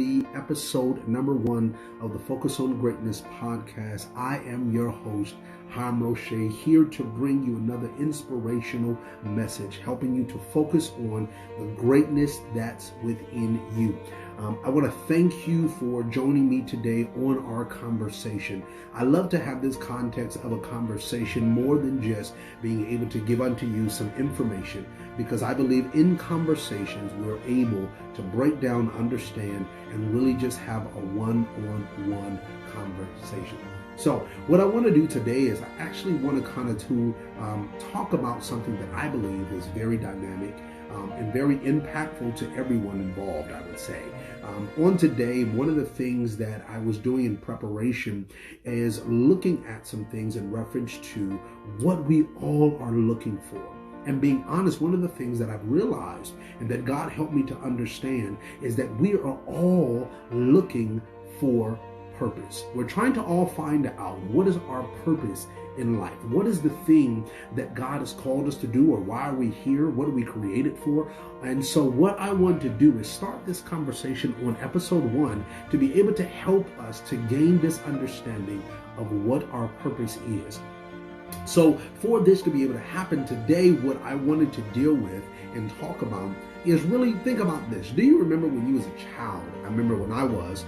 the episode number 1 of the Focus on Greatness podcast. I am your host, Chaim Roche, here to bring you another inspirational message, helping you to focus on the greatness that's within you. I want to thank you for joining me today on our conversation. I love to have this context of a conversation more than just being able to give unto you some information, because I believe in conversations we're able to break down, understand, and really just have a one-on-one conversation. So what I want to do today is I actually want to talk about something that I believe is very dynamic and very impactful to everyone involved, I would say. On today, one of the things that I was doing in preparation is looking at some things in reference to what we all are looking for. And being honest, one of the things that I've realized and that God helped me to understand is that we are all looking for purpose. We're trying to all find out what is our purpose in life. What is the thing that God has called us to do, or why are we here? What are we created for? And so what I want to do is start this conversation on episode 1 to be able to help us to gain this understanding of what our purpose is. So for this to be able to happen today, what I wanted to deal with and talk about is really think about this. Do you remember when you was a child? I remember when I was.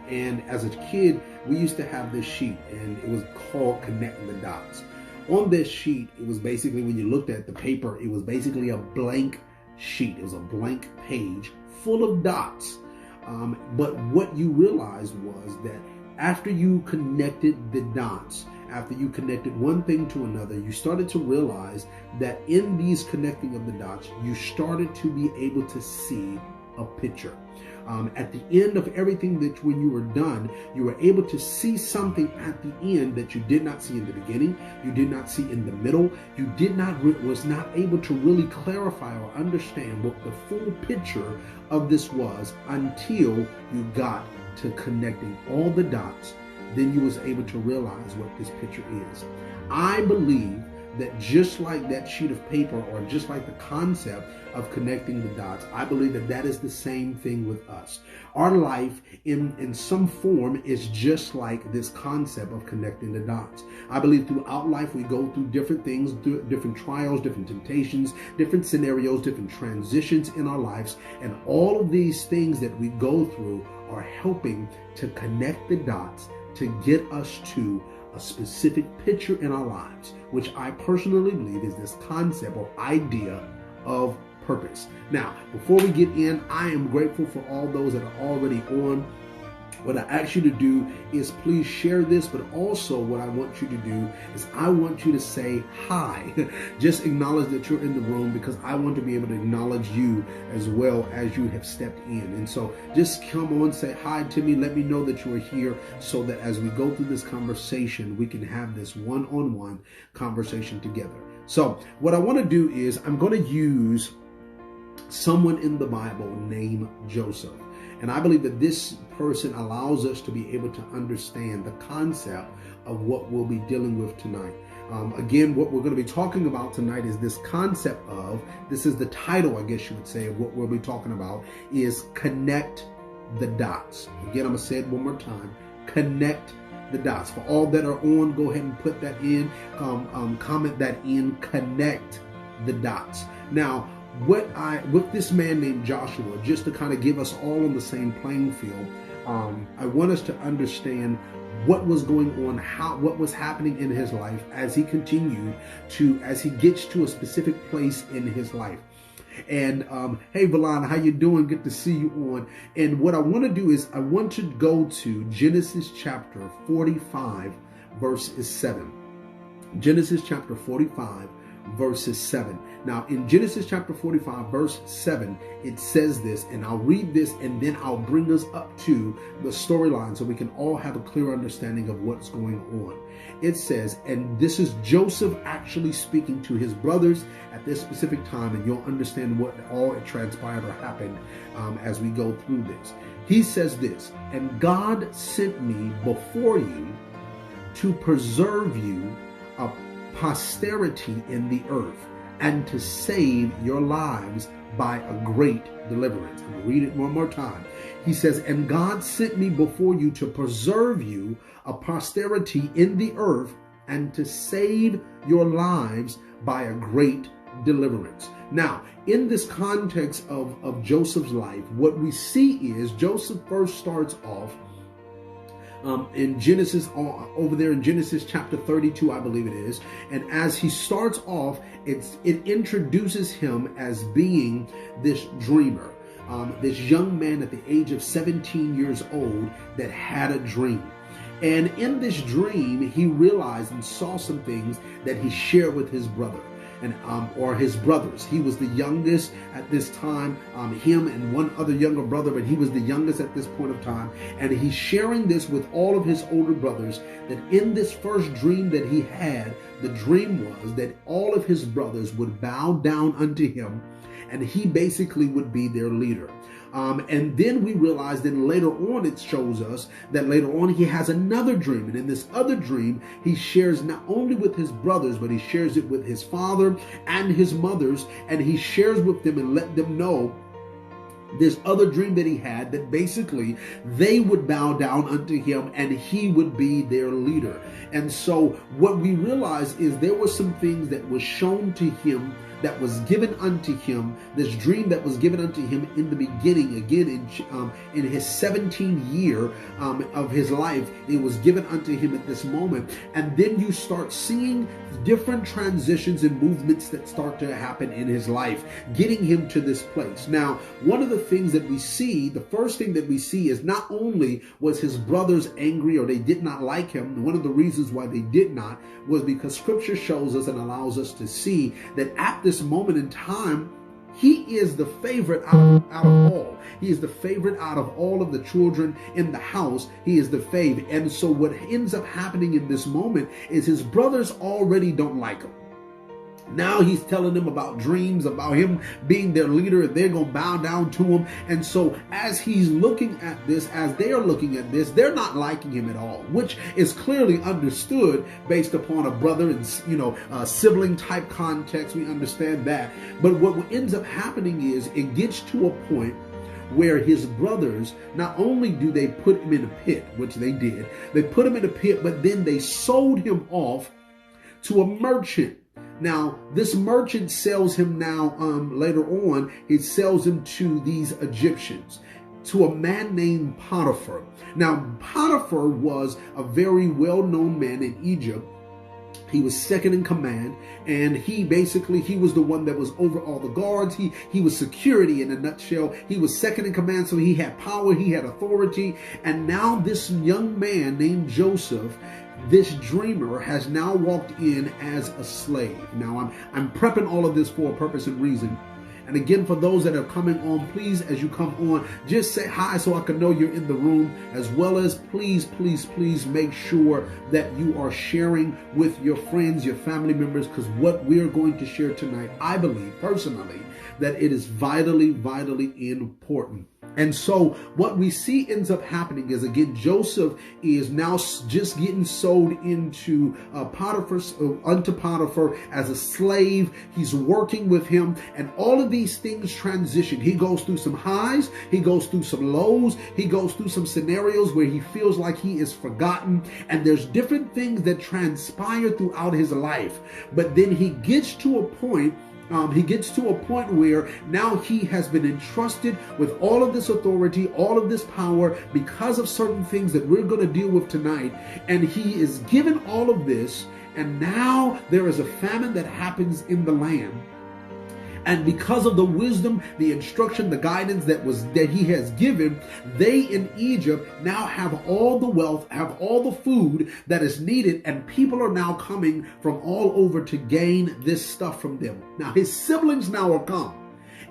And as a kid, we used to have this sheet, and it was called Connecting the Dots. On this sheet, it was basically, when you looked at the paper, it was basically a blank sheet. It was a blank page full of dots. But what you realized was that after you connected the dots, after you connected one thing to another, you started to realize that in these connecting of the dots, you started to be able to see a picture. At the end of everything, that when you were done, you were able to see something at the end that you did not see in the beginning, you did not see in the middle, you was not able to really clarify or understand what the full picture of this was until you got to connecting all the dots. Then you was able to realize what this picture is. I believe that just like that sheet of paper, or just like the concept of connecting the dots, I believe that that is the same thing with us. Our life in some form is just like this concept of connecting the dots. I believe throughout life we go through different things, different trials, different temptations, different scenarios, different transitions in our lives. And all of these things that we go through are helping to connect the dots to get us to a specific picture in our lives, which I personally believe is this concept or idea of purpose. Now, before we get in, I am grateful for all those that are already on. What I ask you to do is please share this, but also what I want you to do is I want you to say hi. Just acknowledge that you're in the room, because I want to be able to acknowledge you as well as you have stepped in. And so just come on, say hi to me. Let me know that you are here, so that as we go through this conversation, we can have this one-on-one conversation together. So what I want to do is I'm going to use someone in the Bible named Joseph. And I believe that this person allows us to be able to understand the concept of what we'll be dealing with tonight. Again, what we're going to be talking about tonight is this concept of, this is the title, I guess you would say, of what we'll be talking about, is connect the dots. Again, I'm going to say it one more time. Connect the dots. For all that are on, go ahead and put that in, comment that in, connect the dots. Now, with this man named Joshua, just to kind of give us all on the same playing field, I want us to understand what was going on, what was happening in his life as he continued as he gets to a specific place in his life. And hey, Valon, how you doing? Good to see you on. And what I want to do is I want to go to Genesis chapter 45, verses 7. Genesis chapter 45, verses 7. Now, in Genesis chapter 45, verse 7, it says this, and I'll read this, and then I'll bring us up to the storyline so we can all have a clear understanding of what's going on. It says, and this is Joseph actually speaking to his brothers at this specific time, and you'll understand what all it transpired or happened as we go through this. He says this, and God sent me before you to preserve you a posterity in the earth, and to save your lives by a great deliverance. I'm going to read it one more time. He says, and God sent me before you to preserve you a posterity in the earth and to save your lives by a great deliverance. Now, in this context of Joseph's life, what we see is Joseph first starts off in Genesis, over there in Genesis chapter 32, I believe it is. And as he starts off, it introduces him as being this dreamer, this young man at the age of 17 years old that had a dream. And in this dream, he realized and saw some things that he shared with his brother. Or his brothers. He was the youngest at this time, him and one other younger brother, but he was the youngest at this point of time. And he's sharing this with all of his older brothers, that in this first dream that he had, the dream was that all of his brothers would bow down unto him, and he basically would be their leader. And then we realize that later on it shows us that later on he has another dream. And in this other dream, he shares not only with his brothers, but he shares it with his father and his mothers. And he shares with them and let them know this other dream that he had, that basically they would bow down unto him and he would be their leader. And so what we realize is there were some things that was shown to him, that was given unto him, this dream that was given unto him in the beginning, again in his 17th year of his life, it was given unto him at this moment. And then you start seeing different transitions and movements that start to happen in his life, getting him to this place. Now, one of the things that we see, the first thing that we see is not only was his brothers angry or they did not like him, one of the reasons why they did not was because scripture shows us and allows us to see that at this moment in time, he is the favorite out of all. He is the favorite out of all of the children in the house. He is the favorite. And so what ends up happening in this moment is his brothers already don't like him. Now he's telling them about dreams, about him being their leader, and they're going to bow down to him. And so as he's looking at this, as they are looking at this, they're not liking him at all, which is clearly understood based upon a brother and, sibling type context. We understand that. But what ends up happening is it gets to a point where his brothers, not only do they put him in a pit, which they did, they put him in a pit, but then they sold him off to a merchant. Now, this merchant sells him now, later on, he sells him to these Egyptians, to a man named Potiphar. Now, Potiphar was a very well-known man in Egypt. He was second in command, and he was the one that was over all the guards. He was security in a nutshell. He was second in command, so he had power, he had authority. And now this young man named Joseph, this dreamer, has now walked in as a slave. Now, I'm prepping all of this for a purpose and reason. And again, for those that are coming on, please, as you come on, just say hi so I can know you're in the room, as well as please make sure that you are sharing with your friends, your family members, because what we're going to share tonight, I believe personally, that it is vitally important. And so what we see ends up happening is, again, Joseph is now just getting sold into unto Potiphar as a slave. He's working with him, and all of these things transition. He goes through some highs, he goes through some lows, he goes through some scenarios where he feels like he is forgotten, and there's different things that transpire throughout his life. But then he gets to a point where now he has been entrusted with all of this authority, all of this power, because of certain things that we're going to deal with tonight. And he is given all of this, and now there is a famine that happens in the land. And because of the wisdom, the instruction, the guidance that he has given, they in Egypt now have all the wealth, have all the food that is needed, and people are now coming from all over to gain this stuff from them. Now his siblings now are come.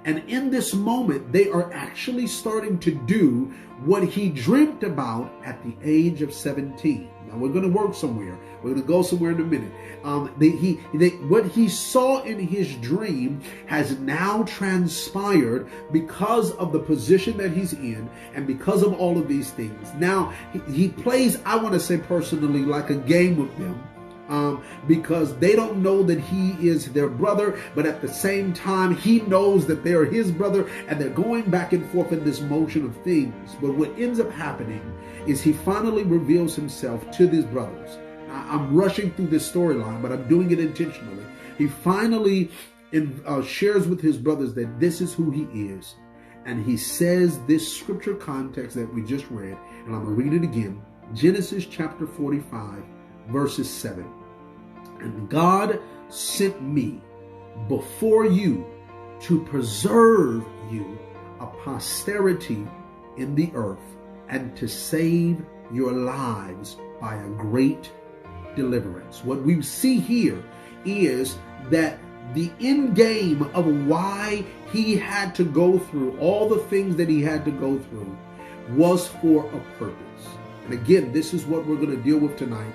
And in this moment, they are actually starting to do what he dreamt about at the age of 17. Now we're going to work somewhere. We're going to go somewhere in a minute. What he saw in his dream has now transpired because of the position that he's in and because of all of these things. Now he plays, I want to say personally, like a game with them. because they don't know that he is their brother, but at the same time, he knows that they're his brother, and they're going back and forth in this motion of things. But what ends up happening is he finally reveals himself to these brothers. I'm rushing through this storyline, but I'm doing it intentionally. He finally shares with his brothers that this is who he is. And he says this scripture context that we just read, and I'm going to read it again. Genesis chapter 45, verses 7. And God sent me before you to preserve you a posterity in the earth and to save your lives by a great deliverance. What we see here is that the end game of why he had to go through all the things that he had to go through was for a purpose. And again, this is what we're going to deal with tonight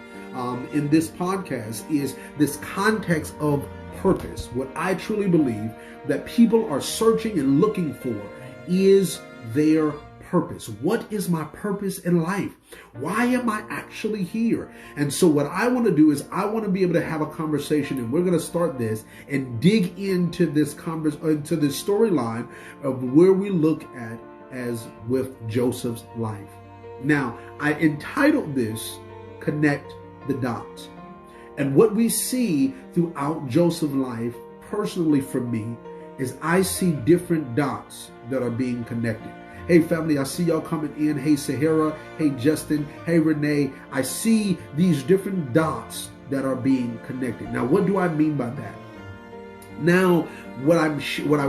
in this podcast, is this context of purpose. What I truly believe that people are searching and looking for is their purpose. What is my purpose in life? Why am I actually here? And so what I want to do is I want to be able to have a conversation, and we're going to start this and dig into this into this storyline of where we look at as with Joseph's life. Now, I entitled this Connect the Dots. And what we see throughout Joseph's life, personally for me, is I see different dots that are being connected. Hey family, I see y'all coming in. Hey Sahara, hey Justin, hey Renee. I see these different dots that are being connected. Now, what do I mean by that? Now, what I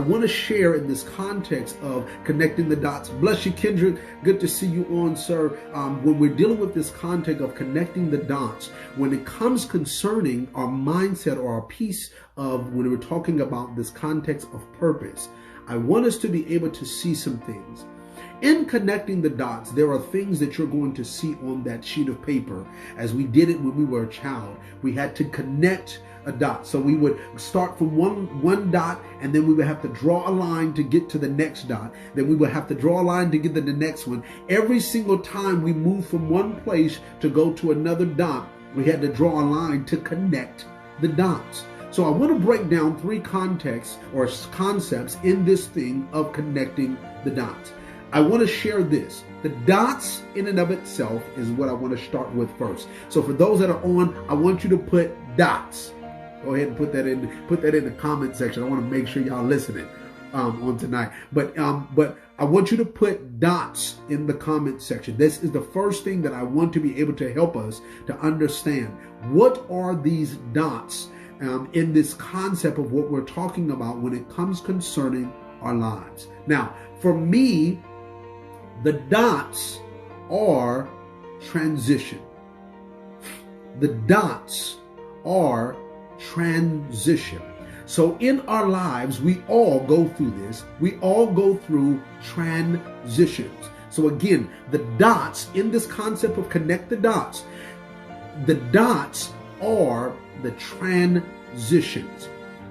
want to share in this context of connecting the dots. Bless you, Kendrick. Good to see you on, sir. When we're dealing with this context of connecting the dots, when it comes concerning our mindset or our piece of when we're talking about this context of purpose, I want us to be able to see some things. In connecting the dots, there are things that you're going to see on that sheet of paper. As we did it when we were a child, we had to connect a dot. So we would start from one dot, and then we would have to draw a line to get to the next dot. Then we would have to draw a line to get to the next one. Every single time we moved from one place to go to another dot, we had to draw a line to connect the dots. So I want to break down three contexts or concepts in this thing of connecting the dots. I want to share this. The dots in and of itself is what I want to start with first. So for those that are on, I want you to put dots. Go ahead and put that in the comment section. I want to make sure y'all listening on tonight. But I want you to put dots in the comment section. This is the first thing that I want to be able to help us to understand. What are these dots in this concept of what we're talking about when it comes concerning our lives? Now, for me, the dots are transition. The dots are transition. So in our lives, we all go through this. We all go through transitions. So again, the dots in this concept of connect the dots are the transitions.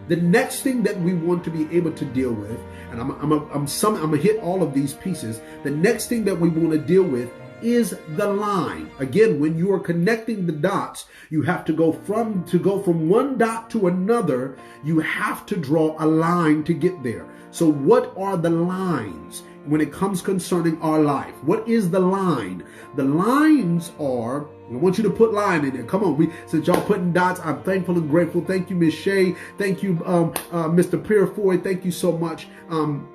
The next thing that we want to be able to deal with, and I'm gonna hit all of these pieces. The next thing that we want to deal with is the line. Again, when you are connecting the dots, you have to go from one dot to another. You have to draw a line to get there. So what are the lines when it comes concerning our life? What is the line? The lines are, I want you to put line in there. Come on, since y'all putting dots, I'm thankful and grateful. Thank you, Miss Shay. Thank you, Mr. Purefoy. Thank you so much.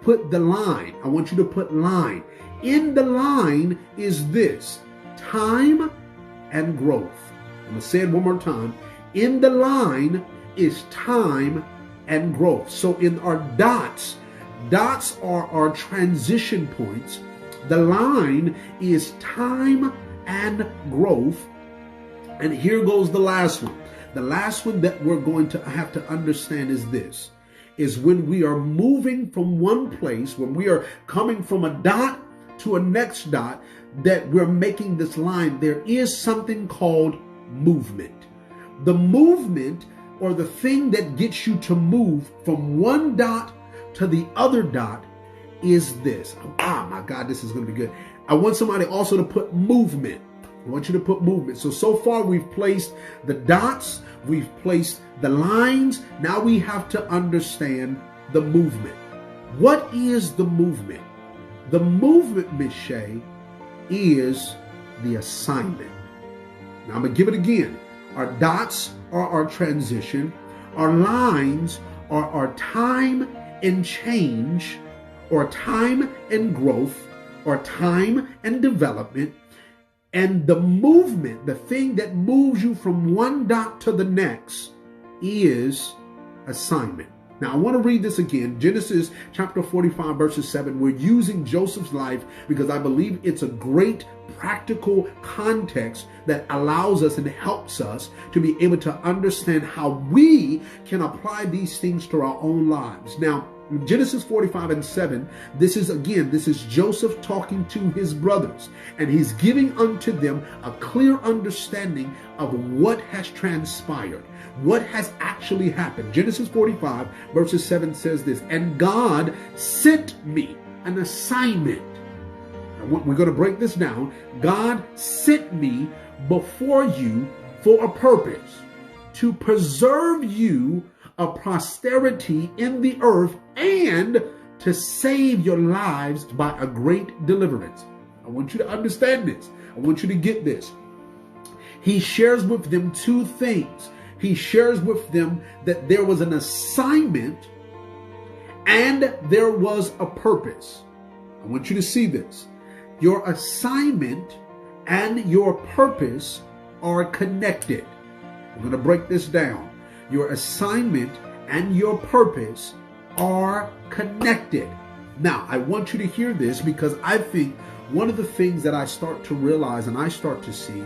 Put the line. I want you to put line. In the line is this: time and growth. I'm going to say it one more time. In the line is time and growth. So in our dots are our transition points. The line is time and growth. And here goes the last one. The last one that we're going to have to understand is this, is when we are moving from one place, when we are coming from a dot to a next dot, that we're making this line, there is something called movement. The movement, or the thing that gets you to move from one dot to the other dot, is this. Oh my God, this is going to be good. I want somebody also to put movement. I want you to put movement. So far we've placed the dots, we've placed the lines. Now we have to understand the movement. What is the movement? The movement, Miss Shay, is the assignment. Now I'm going to give it again. Our dots are our transition. Our lines are our time and change, or time and growth, or time and development. And the movement, the thing that moves you from one dot to the next, is assignment. Now, I want to read this again. Genesis chapter 45, verses 7. We're using Joseph's life because I believe it's a great practical context that allows us and helps us to be able to understand how we can apply these things to our own lives. Now, in Genesis 45 and 7, this is Joseph talking to his brothers, and he's giving unto them a clear understanding of what has transpired, what has actually happened. Genesis 45 verses 7 says this, and God sent me an assignment. We're going to break this down. God sent me before you for a purpose, to preserve you a posterity in the earth and to save your lives by a great deliverance. I want you to understand this. I want you to get this. He shares with them two things. He shares with them that there was an assignment and there was a purpose. I want you to see this. Your assignment and your purpose are connected. We're going to break this down. Your assignment and your purpose are connected. Now, I want you to hear this because I think one of the things that I start to realize and I start to see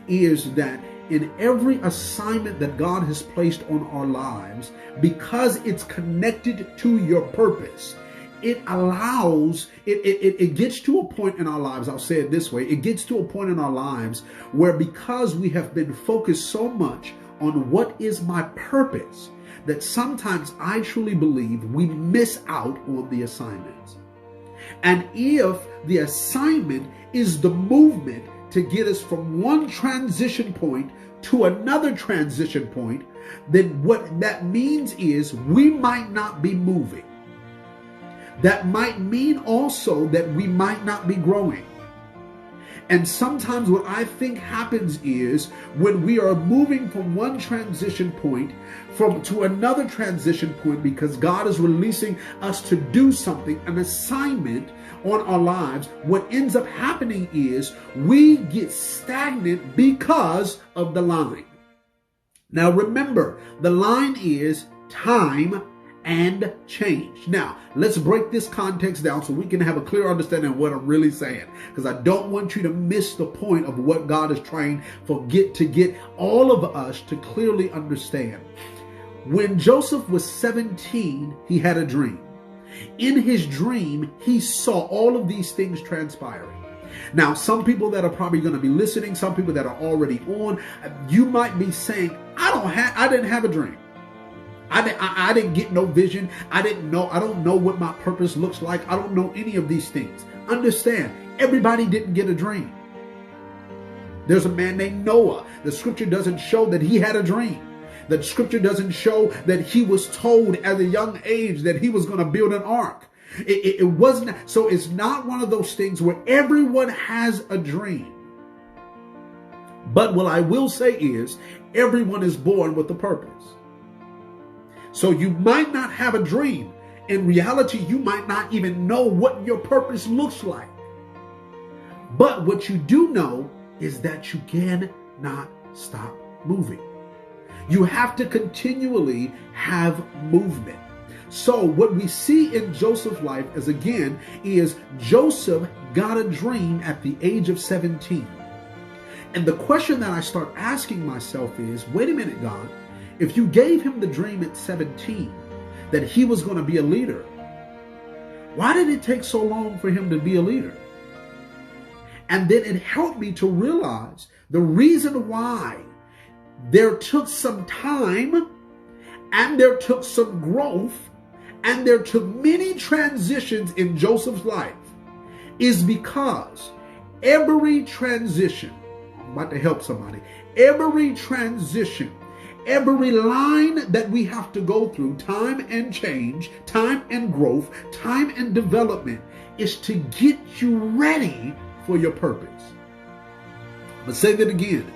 is that in every assignment that God has placed on our lives, because it's connected to your purpose, it allows, it gets to a point in our lives, I'll say it this way, it gets to a point in our lives where because we have been focused so much on what is my purpose, that sometimes I truly believe we miss out on the assignments. And if the assignment is the movement to get us from one transition point to another transition point, then what that means is we might not be moving. That might mean also that we might not be growing. And sometimes what I think happens is when we are moving from one transition point to another transition point because God is releasing us to do something, an assignment on our lives, what ends up happening is we get stagnant because of the line. Now remember, the line is time and change. Now, let's break this context down so we can have a clear understanding of what I'm really saying, because I don't want you to miss the point of what God is trying to get all of us to clearly understand. When Joseph was 17, he had a dream. In his dream, he saw all of these things transpiring. Now, some people that are probably going to be listening, some people that are already on, you might be saying, I didn't have a dream. I didn't get no vision. I don't know what my purpose looks like. I don't know any of these things. Understand, everybody didn't get a dream. There's a man named Noah. The scripture doesn't show that he had a dream. The scripture doesn't show that he was told at a young age that he was going to build an ark. It wasn't. So it's not one of those things where everyone has a dream. But what I will say is everyone is born with a purpose. So you might not have a dream. In reality, you might not even know what your purpose looks like. But what you do know is that you cannot stop moving. You have to continually have movement. So what we see in Joseph's life is Joseph got a dream at the age of 17. And the question that I start asking myself is, wait a minute, God, if you gave him the dream at 17 that he was going to be a leader, why did it take so long for him to be a leader? And then it helped me to realize the reason why there took some time and there took some growth and there took many transitions in Joseph's life is because every transition, about to help somebody. Every transition, every line that we have to go through, time and change, time and growth, time and development, is to get you ready for your purpose. Let's say that again.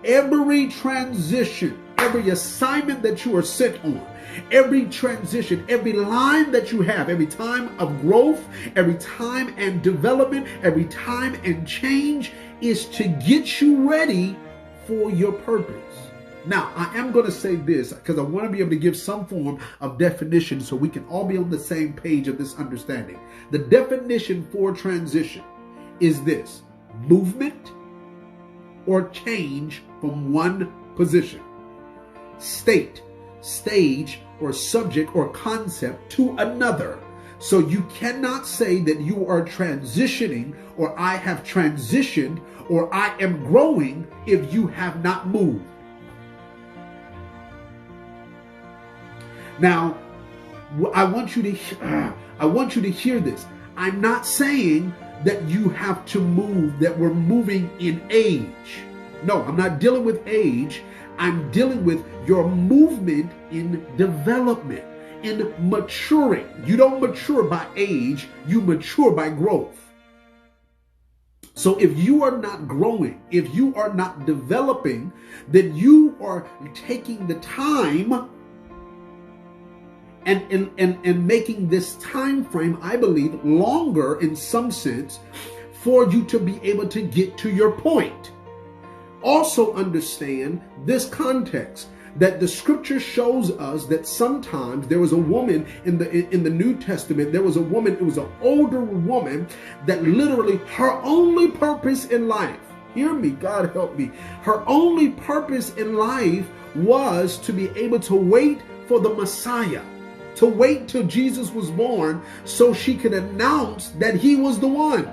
Every transition, every assignment that you are sent on, every transition, every line that you have, every time of growth, every time and development, every time and change is to get you ready for your purpose. Now, I am going to say this because I want to be able to give some form of definition so we can all be on the same page of this understanding. The definition for transition is this: movement or change from one position, state, stage, or subject or concept to another. So you cannot say that you are transitioning, or I have transitioned, or I am growing if you have not moved. Now, I want you to hear this. I'm not saying that you have to move, that we're moving in age. No, I'm not dealing with age. I'm dealing with your movement in development, in maturing. You don't mature by age, you mature by growth. So if you are not growing, if you are not developing, then you are taking the time and making this time frame, I believe, longer in some sense for you to be able to get to your point. Also understand this context, that the scripture shows us that sometimes there was a woman in the New Testament, there was a woman, it was an older woman that literally her only purpose in life, hear me, God help me, her only purpose in life was to be able to wait for the Messiah, to wait till Jesus was born so she could announce that he was the one.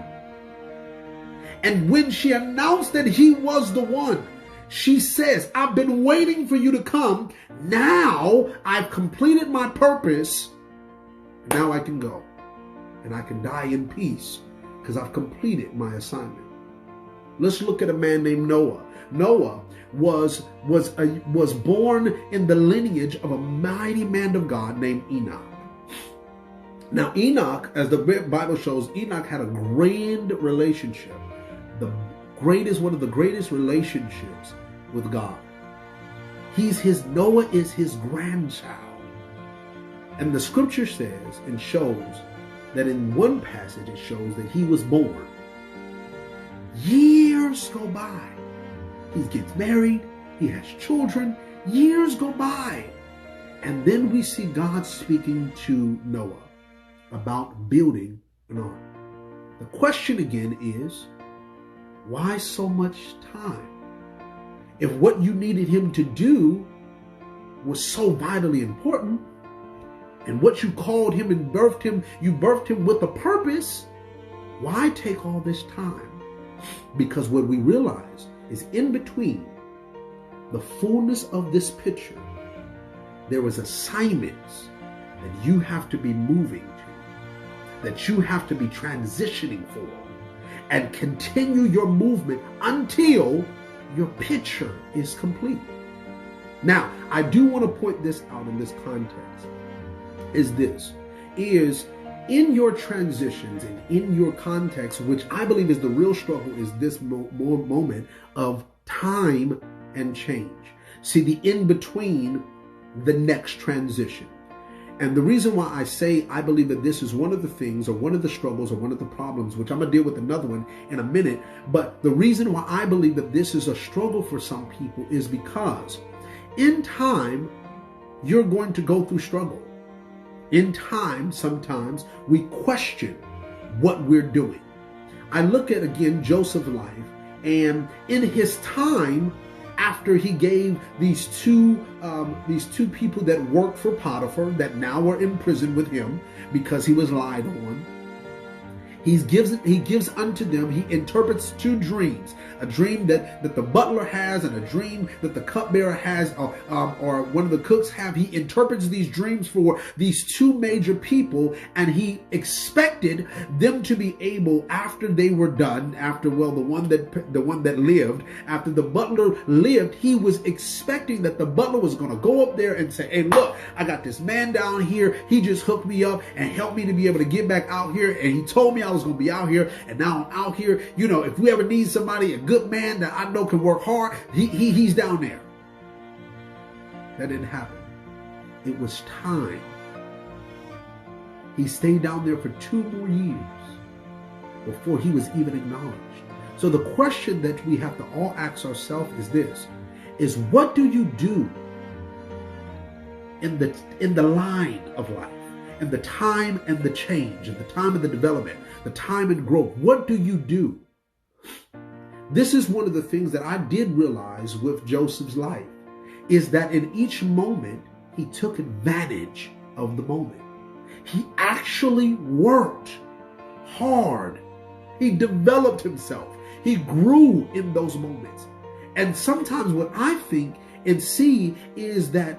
And when she announced that he was the one, she says, I've been waiting for you to come. Now I've completed my purpose. Now I can go and I can die in peace because I've completed my assignment. Let's look at a man named Noah. Noah was born in the lineage of a mighty man of God named Enoch. Now Enoch, as the Bible shows, Enoch had a grand relationship. One of the greatest relationships with God. Noah is his grandchild. And the scripture says and shows that in one passage it shows that he was born. Years go by. He gets married. He has children. Years go by. And then we see God speaking to Noah about building an ark. The question again is, why so much time? If what you needed him to do was so vitally important, and what you called him and you birthed him with a purpose, why take all this time? Because what we realize is in between the fullness of this picture, there was assignments that you have to be moving to, that you have to be transitioning for, and continue your movement until your picture is complete. Now, I do want to point this out in this context, is in your transitions and in your context, which I believe is the real struggle, is this moment of time and change. See, the in-between the next transition. And the reason why I say I believe that this is one of the things, or one of the struggles, or one of the problems, which I'm going to deal with another one in a minute, but the reason why I believe that this is a struggle for some people is because in time, you're going to go through struggle. In time, sometimes we question what we're doing. I look at, again, Joseph's life, and in his time, after he gave these two people that worked for Potiphar, that now are in prison with him because he was lied on, He gives unto them, he interprets two dreams, a dream that the butler has and a dream that the cupbearer has, or one of the cooks have. He interprets these dreams for these two major people, and he expected them to be able, after they were done, after, well, the one that lived, after the butler lived, he was expecting that the butler was going to go up there and say, hey, look, I got this man down here. He just hooked me up and helped me to be able to get back out here, and he told me I was going to be out here, and now I'm out here. You know, if we ever need somebody, a good man that I know can work hard, he's down there. That didn't happen. It was time. He stayed down there for 2 more years before he was even acknowledged. So the question that we have to all ask ourselves is this, is what do you do in the line of life, in the time and the change, in the time of the development, the time and growth? What do you do? This is one of the things that I did realize with Joseph's life, is that in each moment, he took advantage of the moment. He actually worked hard. He developed himself. He grew in those moments. And sometimes what I think and see is that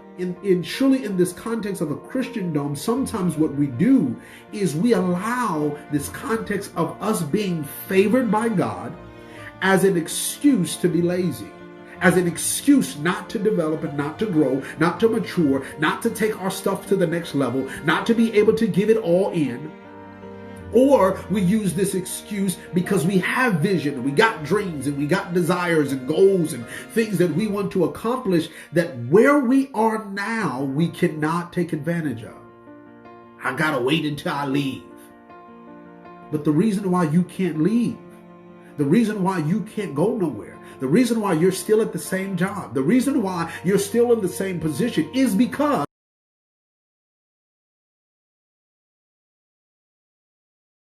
surely in this context of a Christendom, sometimes what we do is we allow this context of us being favored by God as an excuse to be lazy, as an excuse not to develop and not to grow, not to mature, not to take our stuff to the next level, not to be able to give it all in. Or we use this excuse because we have vision, we got dreams, and we got desires and goals and things that we want to accomplish, that where we are now, we cannot take advantage of. I gotta wait until I leave. But the reason why you can't leave, the reason why you can't go nowhere, the reason why you're still at the same job, the reason why you're still in the same position is because